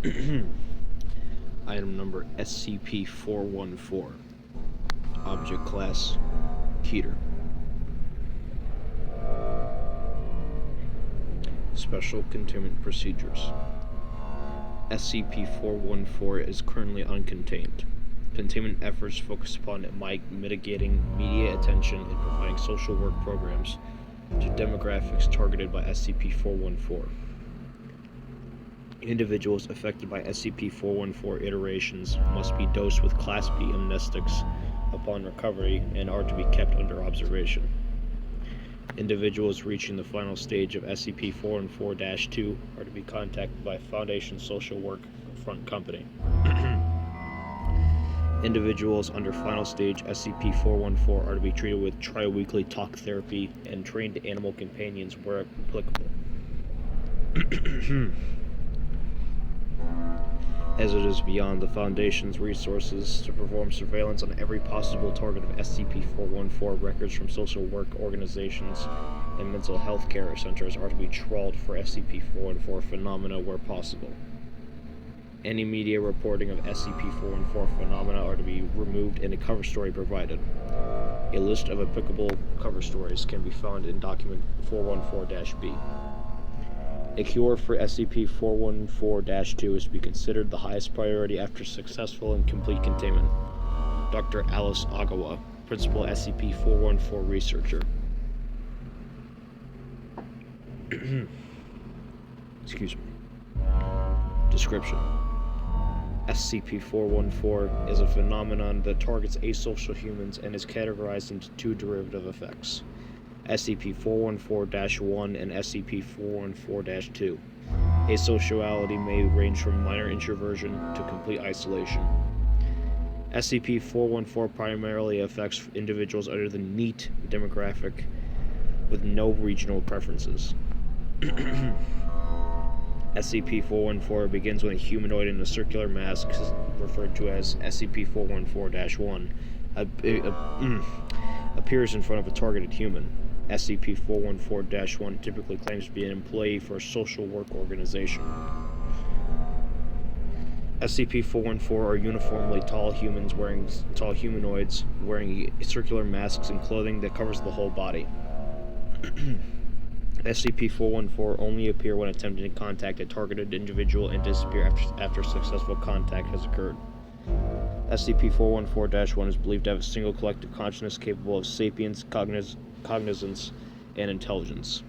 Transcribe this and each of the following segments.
Item number SCP-414. Object Class Keter. Special Containment Procedures. SCP-414 is currently uncontained. Containment efforts focus upon mitigating media attention and providing social work programs to demographics targeted by SCP-414. Individuals affected by SCP-414 iterations must be dosed with Class B amnestics upon recovery and are to be kept under observation. Individuals reaching the final stage of SCP-414-2 are to be contacted by Foundation Social Work Front Company. Individuals under final stage SCP-414 are to be treated with tri-weekly talk therapy and trained animal companions where applicable. As it is beyond the Foundation's resources to perform surveillance on every possible target of SCP-414, records from social work organizations and mental health care centers are to be trawled for SCP-414 phenomena where possible. Any media reporting of SCP-414 phenomena are to be removed and a cover story provided. A list of applicable cover stories can be found in Document 414-B. A cure for SCP-414-2 is to be considered the highest priority after successful and complete containment. Dr. Alice Agawa, Principal SCP-414 Researcher. Excuse me. Description. SCP-414 is a phenomenon that targets asocial humans and is categorized into two derivative effects: SCP-414-1 and SCP-414-2. Asociality may range from minor introversion to complete isolation. SCP-414 primarily affects individuals under the NEET demographic with no regional preferences. SCP-414 begins when a humanoid in a circular mask, referred to as SCP-414-1, appears in front of a targeted human. SCP-414-1 typically claims to be an employee for a social work organization. SCP-414 are uniformly tall humanoids wearing circular masks and clothing that covers the whole body. SCP-414 only appear when attempting to contact a targeted individual and disappear after successful contact has occurred. SCP-414-1 is believed to have a single collective consciousness capable of sapience, cognizance, and intelligence.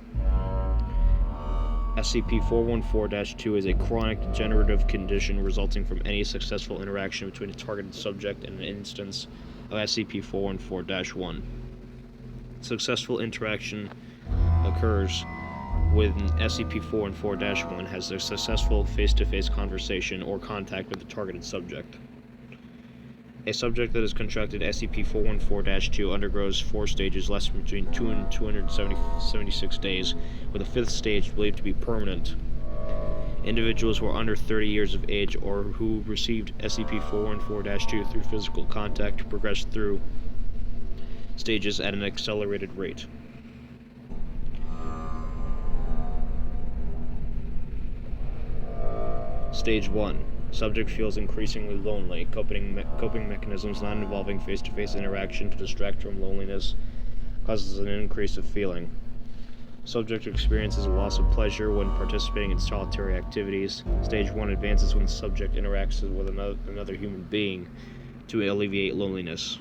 SCP-414-2 is a chronic degenerative condition resulting from any successful interaction between a targeted subject and an instance of SCP-414-1. Successful interaction occurs when SCP-414-1 has a successful face-to-face conversation or contact with the targeted subject. A subject that has contracted SCP-414-2 undergoes 4 stages lasting between 2 and 276 days, with the 5th stage believed to be permanent. Individuals who are under 30 years of age or who received SCP-414-2 through physical contact progress through stages at an accelerated rate. Stage 1. Subject feels increasingly lonely. Coping mechanisms not involving face-to-face interaction to distract from loneliness causes an increase of feeling. Subject experiences a loss of pleasure when participating in solitary activities. Stage 1 advances when the subject interacts with another human being to alleviate loneliness.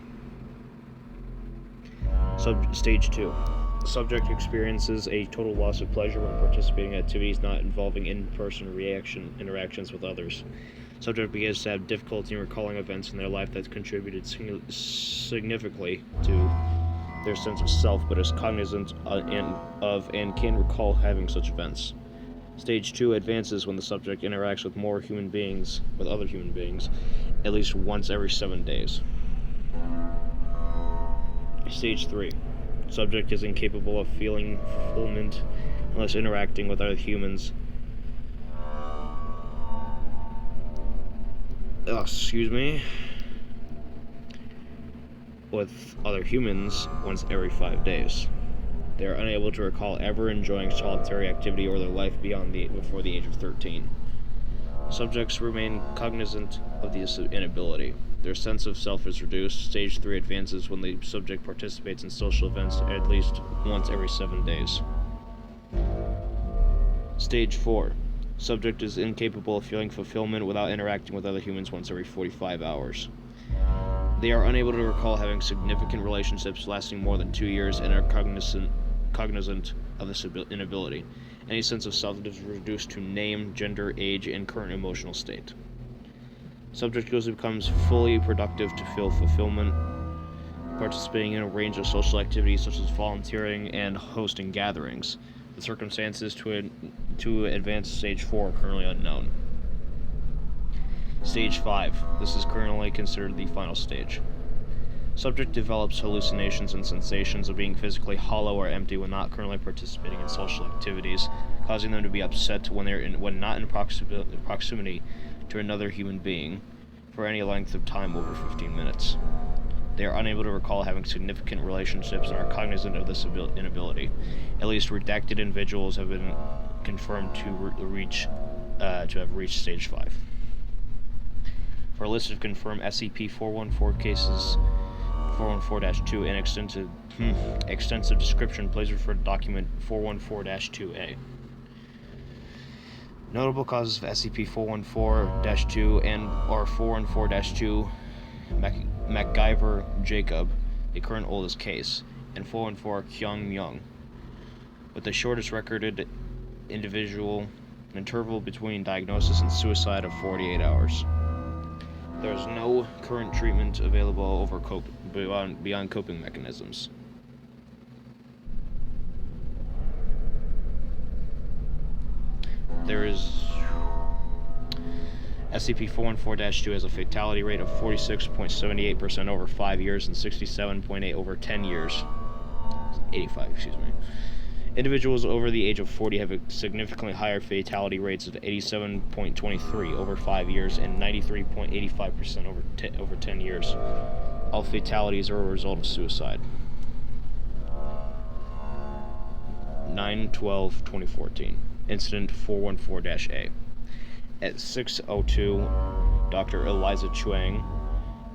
Stage 2. The subject experiences a total loss of pleasure when participating in activities not involving in-person interactions with others. Subject begins to have difficulty in recalling events in their life that contributed significantly to their sense of self, but is cognizant of and can recall having such events. Stage 2 advances when the subject interacts with other human beings, at least once every 7 days. Stage 3. Subject is incapable of feeling fulfillment unless interacting with other humans. With other humans once every 5 days. They are unable to recall ever enjoying solitary activity or their life before the age of 13. Subjects remain cognizant of the inability. Their sense of self is reduced. Stage 3 advances when the subject participates in social events at least once every 7 days. Stage 4. Subject is incapable of feeling fulfillment without interacting with other humans once every 45 hours. They are unable to recall having significant relationships lasting more than 2 years and are cognizant of this inability. Any sense of self is reduced to name, gender, age, and current emotional state. Subject becomes fully productive to feel fulfillment, participating in a range of social activities such as volunteering and hosting gatherings. The circumstances to advance stage 4 are currently unknown. Stage 5. This is currently considered the final stage. Subject develops hallucinations and sensations of being physically hollow or empty when not currently participating in social activities, causing them to be upset when not in proximity to another human being for any length of time over 15 minutes. They are unable to recall having significant relationships and are cognizant of this inability. At least redacted individuals have been confirmed to have reached stage 5. For a list of confirmed SCP-414 cases, 414-2 and extensive description, please refer to document 414-2A. Notable causes of SCP-414-2 or 414-2 MacGyver Jacob, the current oldest case, and 414 Kyung Myung, with the shortest recorded interval between diagnosis and suicide of 48 hours. There is no current treatment available beyond coping mechanisms. There is SCP-414-2 has a fatality rate of 46.78% over 5 years and 67.8% over 10 years. 85, excuse me. Individuals over the age of 40 have a significantly higher fatality rates of 87.23% over 5 years and 93.85% over 10 years. All fatalities are a result of suicide. 9/12/2014. Incident 414-A. At 6:02, Dr. Eliza Chuang,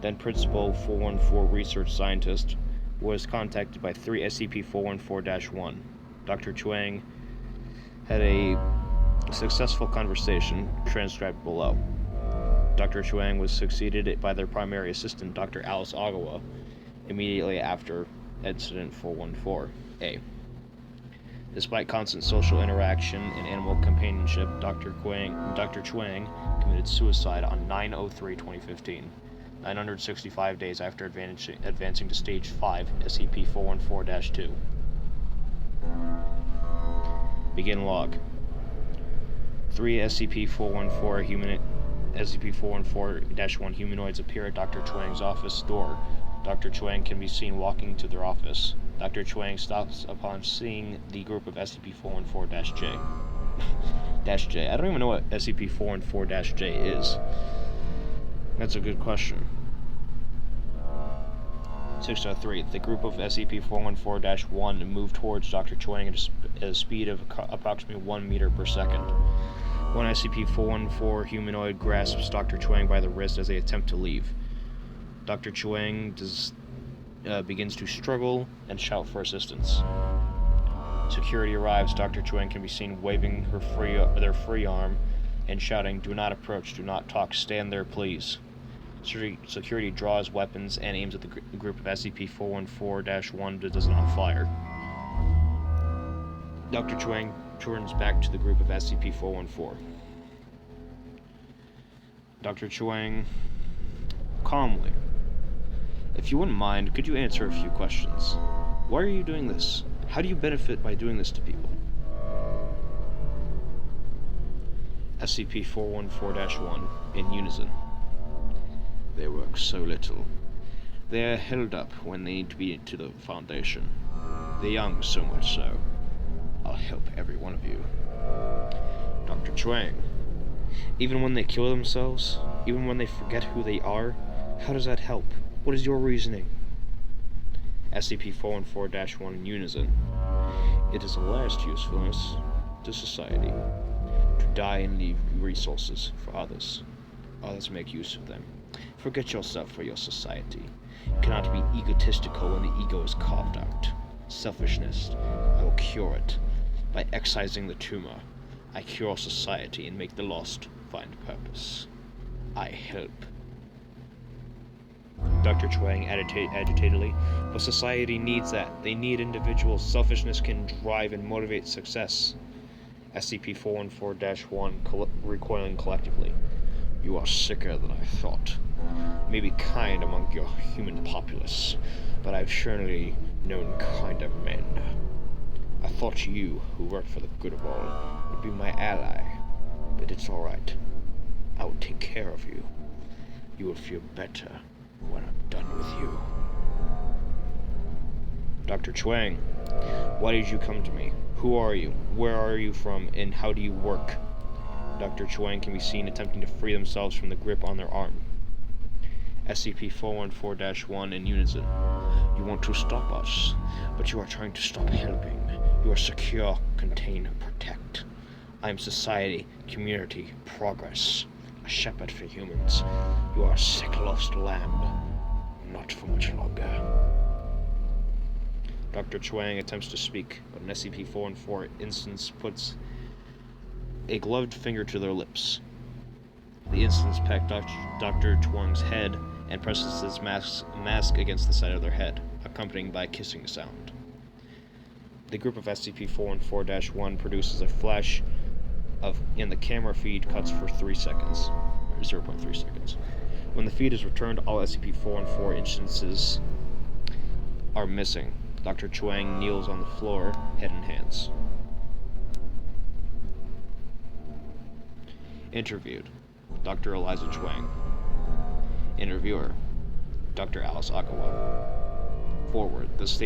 then Principal 414 Research Scientist, was contacted by 3 SCP-414-1. Dr. Chuang had a successful conversation, transcribed below. Dr. Chuang was succeeded by their primary assistant, Dr. Alice Agawa, immediately after Incident 414-A. Despite constant social interaction and animal companionship, Dr. Chuang committed suicide on 9/03/2015, 965 days after advancing to Stage 5, SCP-414-2. Begin log. 3 SCP-414-1 humanoids appear at Dr. Chuang's office door. Dr. Chuang can be seen walking to their office. Dr. Chuang stops upon seeing the group of SCP-414-J. J. I don't even know what SCP-414-J is. That's a good question. 603. The group of SCP-414-1 moved towards Dr. Chuang at a speed of approximately 1 meter per second. One SCP-414 humanoid grasps Dr. Chuang by the wrist as they attempt to leave. Dr. Chuang begins to struggle and shout for assistance. Security arrives. Dr. Chuang can be seen waving their free arm and shouting, "Do not approach, do not talk, stand there please." Security draws weapons and aims at the group of SCP-414-1 but does not fire. Dr. Chuang turns back to the group of SCP-414. Dr. Chuang, calmly, "If you wouldn't mind, could you answer a few questions? Why are you doing this? How do you benefit by doing this to people?" SCP-414-1 in unison. "They work so little. They are held up when they need to be to the Foundation. The young so much so. I'll help every one of you." Dr. Chuang, "Even when they kill themselves? Even when they forget who they are? How does that help? What is your reasoning?" SCP-414-1 in unison. "It is a last usefulness to society. To die and leave resources for others. Others make use of them. Forget yourself for your society. You cannot be egotistical when the ego is carved out. Selfishness, I will cure it. By excising the tumor, I cure society and make the lost find purpose. I help. Dr. Chuang agitatedly, but society needs that. They need individuals. Selfishness can drive and motivate success. SCP-414-1 recoiling collectively. You are sicker than I thought. Maybe kind among your human populace, but I've surely known kinder men. I thought you, who worked for the good of all, would be my ally, but it's alright. I will take care of you. You will feel better when I'm done with you. Dr. Chuang, why did you come to me? Who are you? Where are you from? And how do you work? Dr. Chuang can be seen attempting to free themselves from the grip on their arm. SCP-414-1 in unison. You want to stop us, but you are trying to stop helping. You are secure, contain, protect. I am society, community, progress. A shepherd for humans. You are a sick, lost lamb. Not for much longer. Dr. Chuang attempts to speak, but an SCP-414 instance puts a gloved finger to their lips. The instance pecks Dr. Chuang's head and presses his mask against the side of their head, accompanied by a kissing sound. The group of SCP-414-1 produces a flash and the camera feed cuts for 3 seconds, or 0.3 seconds. When the feed is returned, all SCP-414 instances are missing. Dr. Chuang kneels on the floor, head in hands. Interviewed: Dr. Eliza Chuang. Interviewer: Dr. Alice Akawa. Forward: This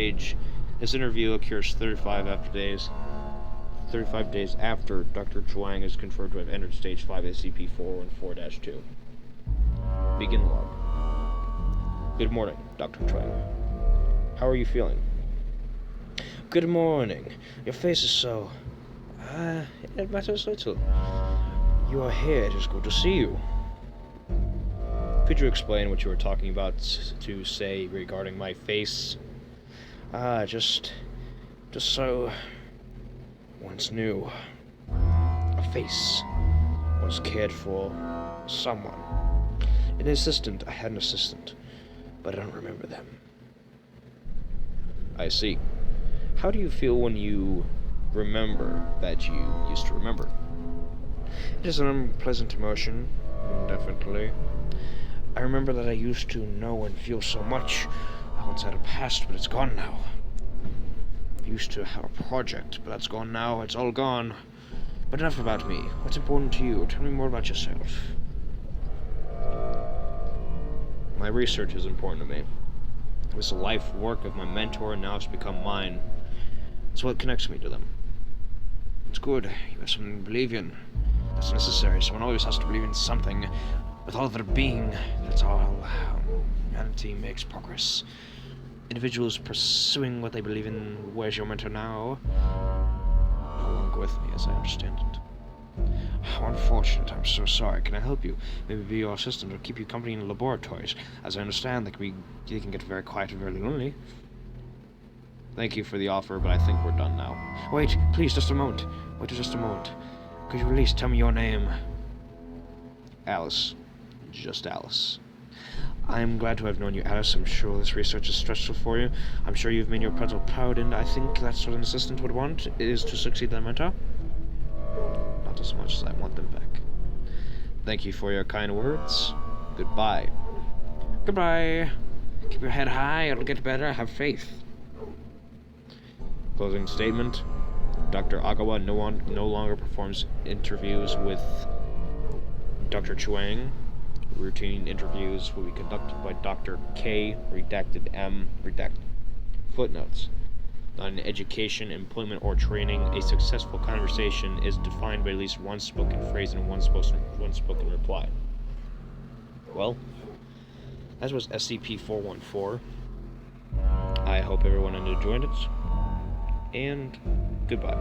interview occurs 35 days after Dr. Chuang is confirmed to have entered Stage 5 SCP-414-2. Begin log. Good morning, Dr. Chuang. How are you feeling? Good morning. Your face is so... it matters little. You are here. It is good to see you. Could you explain what you were talking about to say regarding my face? Just so... once knew. A face. Once cared for. Someone. An assistant. I had an assistant. But I don't remember them. I see. How do you feel when you remember that you used to remember? It is an unpleasant emotion, definitely. I remember that I used to know and feel so much. I once had a past, but it's gone now. I used to have a project, but that's gone now. It's all gone. But enough about me. What's important to you? Tell me more about yourself. My research is important to me. It was the life work of my mentor, and now it's become mine. It's what connects me to them. It's good. You have something to believe in. That's necessary. Someone always has to believe in something. With all of their being, that's how humanity makes progress. Individuals pursuing what they believe in. Where's your mentor now? No longer with me, as I understand it. How unfortunate. I'm so sorry. Can I help you? Maybe be your assistant or keep you company in the laboratories. As I understand, they can get very quiet and very lonely. Thank you for the offer, but I think we're done now. Wait, please, just a moment. Wait just a moment. Could you at least tell me your name? Alice. Just Alice. I'm glad to have known you, Alice. I'm sure this research is stressful for you. I'm sure you've made your principal proud, and I think that's what an assistant would want, is to succeed their mentor. Not as much as I want them back. Thank you for your kind words. Goodbye. Goodbye. Keep your head high. It'll get better. Have faith. Closing statement. Dr. Agawa no longer performs interviews with Dr. Chuang. Routine interviews will be conducted by Dr. K, redacted M, redacted. Footnotes. Not in education, employment, or training, a successful conversation is defined by at least one spoken phrase and one spoken reply. Well, that was SCP-414. I hope everyone enjoyed it, and goodbye.